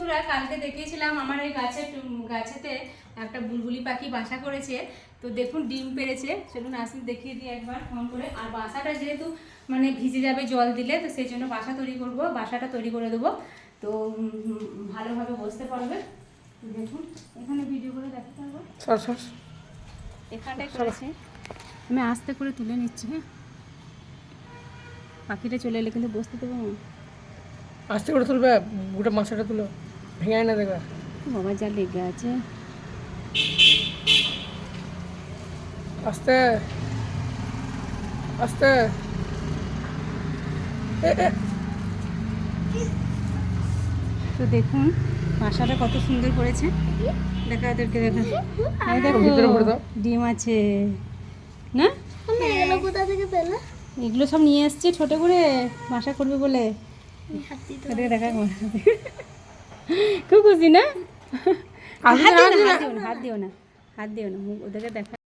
বন্ধুরা, কালকে দেখিয়েছিলাম আমার এই গাছেতে একটা বুলবুলি পাখি বাসা করেছে। তো দেখুন ডিম পেড়েছে, চলুন আসুন দেখিয়ে দিই একবার ফোন করে। আর বাসাটা যেহেতু মানে ভিজে যাবে জল দিলে, তো সেই জন্য বাসাটা তৈরি করে দেবো। তো ভালোভাবে বসতে পারবে। দেখুন এখানে ভিডিও করে দেখতে পারবো, এখানটাই করেছে। আমি আস্তে করে তুলে নিচ্ছি। হ্যাঁ, পাখিটা চলে এলে কিন্তু বসতে দেবো না। আস্তে করে তুলবে, গোটা মাছটা তুলো, ভেঙে না দেখবে। বাবা যা লেগে আছে। আস্তে আস্তে। তো দেখুন বাসাটা কত সুন্দর করেছে। দেখা ওদেরকে, দেখা ডিম আছে না। এগুলো সব নিয়ে এসছে ছোট করে বাসা করবে বলে। দেখা খুব খুশি না? হাত দিও না, হাত দিও না, ওদেরকে দেখা।